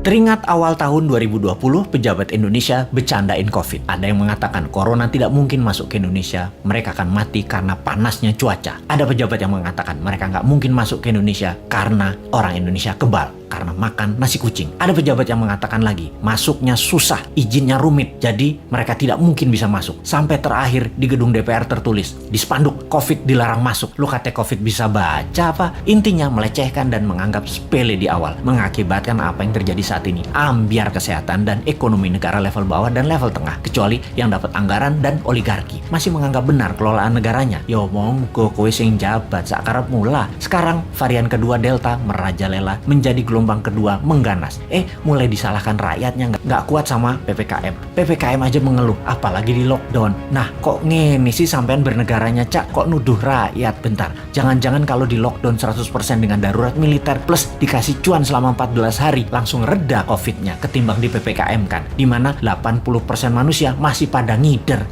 Teringat awal tahun 2020, pejabat Indonesia bercandain COVID. Ada yang mengatakan corona tidak mungkin masuk ke Indonesia, mereka akan mati karena panasnya cuaca. Ada pejabat yang mengatakan mereka nggak mungkin masuk ke Indonesia karena orang Indonesia kebal, karena makan nasi kucing. Ada pejabat yang mengatakan lagi, masuknya susah, izinnya rumit, jadi mereka tidak mungkin bisa masuk. Sampai terakhir di gedung DPR tertulis, di spanduk, COVID dilarang masuk. Lu kata COVID bisa baca apa? Intinya melecehkan dan menganggap sepele di awal, mengakibatkan apa yang terjadi saat ini, ambiar kesehatan dan ekonomi negara level bawah dan level tengah, kecuali yang dapat anggaran dan oligarki masih menganggap benar kelolaan negaranya. Yo monggo kowe sing jabat sakarep mula. Sekarang varian kedua Delta merajalela, menjadi gelombang kedua mengganas. Mulai disalahkan rakyatnya nggak kuat sama PPKM aja mengeluh, apalagi di lockdown. Nah kok ngene sih sampean bernegaranya, Cak? Kok nuduh rakyat? Bentar, jangan-jangan kalau di lockdown 100% dengan darurat militer plus dikasih cuan selama 14 hari langsung reda COVID-nya ketimbang di PPKM kan, dimana 80% manusia masih pada ngider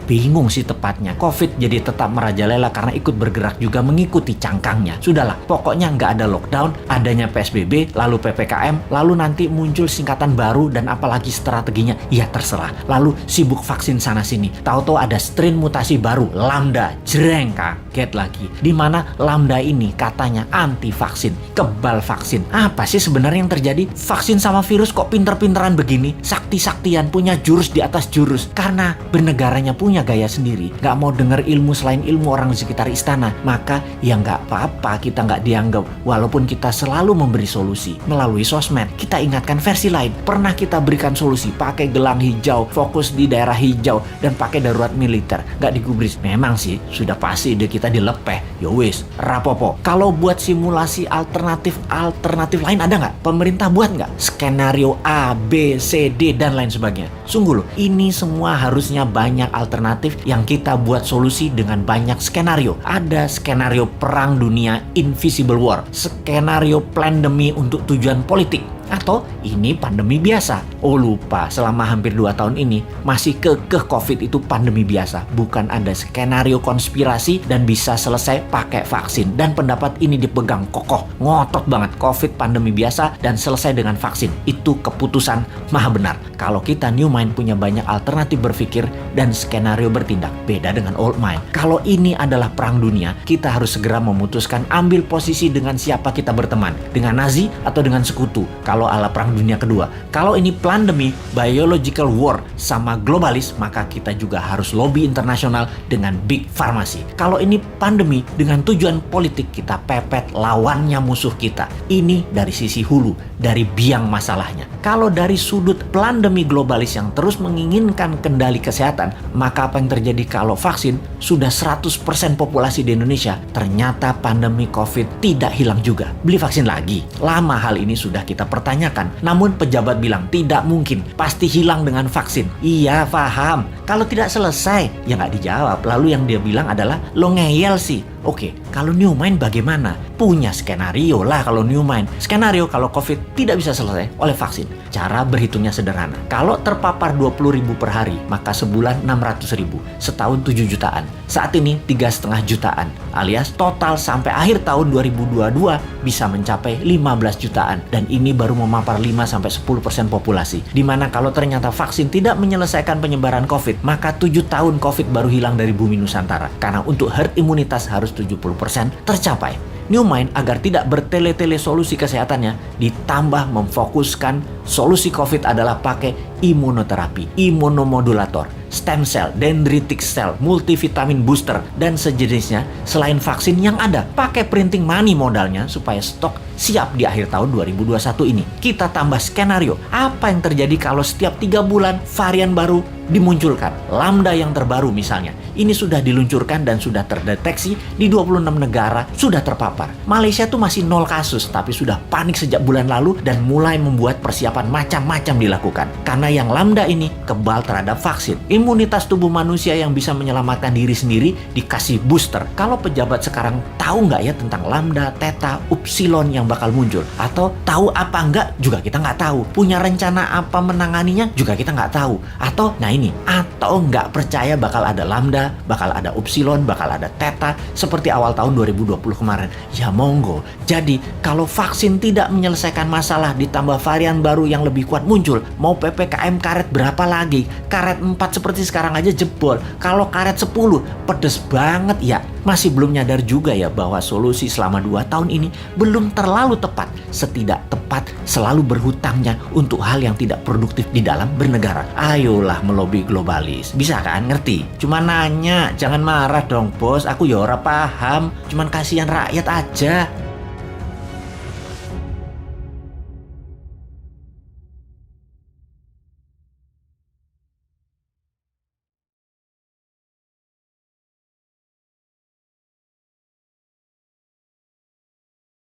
bingung sih tepatnya. COVID jadi tetap merajalela karena ikut bergerak juga mengikuti cangkangnya. Sudahlah, pokoknya nggak ada lockdown, adanya PSBB, lalu PPKM, lalu nanti muncul singkatan baru dan apalagi strateginya, ya terserah. Lalu sibuk vaksin sana sini, tahu-tahu ada strain mutasi baru, Lambda, jreng, kaget lagi. Dimana Lambda ini katanya anti vaksin, kebal vaksin. Apa sih sebenarnya yang terjadi? Vaksin sama virus kok pinter-pinteran begini, sakti-saktian, punya jurus di atas jurus. Karena bernegaranya punya gaya sendiri, nggak mau dengar ilmu selain ilmu orang di sekitar istana, maka ya nggak apa-apa kita nggak dianggap. Walaupun kita selalu memberi solusi melalui sosmed, kita ingatkan versi lain. Pernah kita berikan solusi pakai gelang hijau, fokus di daerah hijau, dan pakai darurat militer, nggak digubris. Memang sih sudah pasti ide kita dilepeh. Yowis, rapopo. Kalau buat simulasi alternatif lain ada nggak? Pemerintah buat nggak? Skenario A, B, C, D, dan lain sebagainya. Sungguh loh, ini semua harusnya banyak alternatif yang kita buat solusi dengan banyak skenario. Ada skenario perang dunia invisible war, skenario pandemi untuk tujuan politik, atau ini pandemi biasa. Oh lupa, selama hampir 2 tahun ini masih kekeh COVID itu pandemi biasa, bukan ada skenario konspirasi dan bisa selesai pakai vaksin. Dan pendapat ini dipegang kokoh, ngotot banget, COVID pandemi biasa dan selesai dengan vaksin. Itu keputusan maha benar. Kalau kita new mind punya banyak alternatif berpikir dan skenario bertindak, beda dengan old mind. Kalau ini adalah perang dunia, kita harus segera memutuskan ambil posisi dengan siapa kita berteman, dengan Nazi atau dengan sekutu. Kalau ala perang dunia kedua, kalau ini pandemi, biological war sama globalis, maka kita juga harus lobby internasional dengan big pharmacy. Kalau ini pandemi dengan tujuan politik, kita pepet lawannya musuh kita. Ini dari sisi hulu, dari biang masalahnya. Kalau dari sudut pandemi globalis yang terus menginginkan kendali kesehatan, maka apa yang terjadi kalau vaksin sudah 100% populasi di Indonesia, ternyata pandemi COVID tidak hilang juga? Beli vaksin lagi? Lama hal ini sudah kita pertanyakan, namun pejabat bilang tidak mungkin, pasti hilang dengan vaksin. Iya paham, kalau tidak selesai ya nggak dijawab. Lalu yang dia bilang adalah lo ngeyel sih. Oke, kalau new mind bagaimana? Punya skenario lah kalau new mind. Skenario kalau COVID tidak bisa selesai oleh vaksin. Cara berhitungnya sederhana. Kalau terpapar 20.000 per hari, maka sebulan 600.000, setahun 7 jutaan. Saat ini 3,5 jutaan, alias total sampai akhir tahun 2022 bisa mencapai 15 jutaan. Dan ini baru memapar 5-10% populasi. Dimana kalau ternyata vaksin tidak menyelesaikan penyebaran COVID, maka 7 tahun COVID baru hilang dari bumi Nusantara. Karena untuk herd imunitas harus 70% tercapai. New Mind agar tidak bertele-tele solusi kesehatannya, ditambah memfokuskan solusi COVID adalah pakai imunoterapi, imunomodulator, stem cell, dendritic cell, multivitamin booster, dan sejenisnya selain vaksin yang ada. Pakai printing money modalnya supaya stok siap di akhir tahun 2021 ini. Kita tambah skenario, apa yang terjadi kalau setiap 3 bulan varian baru dimunculkan. Lambda yang terbaru misalnya, ini sudah diluncurkan dan sudah terdeteksi di 26 negara, sudah terpapar. Malaysia tuh masih 0 kasus, tapi sudah panik sejak bulan lalu dan mulai membuat persiapan macam-macam dilakukan. Karena yang Lambda ini kebal terhadap vaksin. Imunitas tubuh manusia yang bisa menyelamatkan diri sendiri dikasih booster. Kalau pejabat sekarang tahu nggak ya tentang Lambda, Theta, Upsilon yang bakal muncul? Atau tahu apa enggak juga kita nggak tahu. Punya rencana apa menanganinya juga kita nggak tahu. Atau nah ini. Atau nggak percaya bakal ada Lambda, bakal ada Upsilon, bakal ada Theta seperti awal tahun 2020 kemarin. Ya monggo. Jadi kalau vaksin tidak menyelesaikan masalah ditambah varian baru yang lebih kuat muncul, mau PPKM karet berapa lagi? Karet 4 seperti sekarang aja jebol. Kalau karet 10 pedes banget ya. Masih belum nyadar juga ya bahwa solusi selama 2 tahun ini belum terlalu tepat. Setidak tepat selalu berhutangnya untuk hal yang tidak produktif di dalam bernegara. Ayolah melobi globalis. Bisa kan? Ngerti? Cuma nanya, jangan marah dong bos. Aku ya ora paham. Cuman kasihan rakyat aja.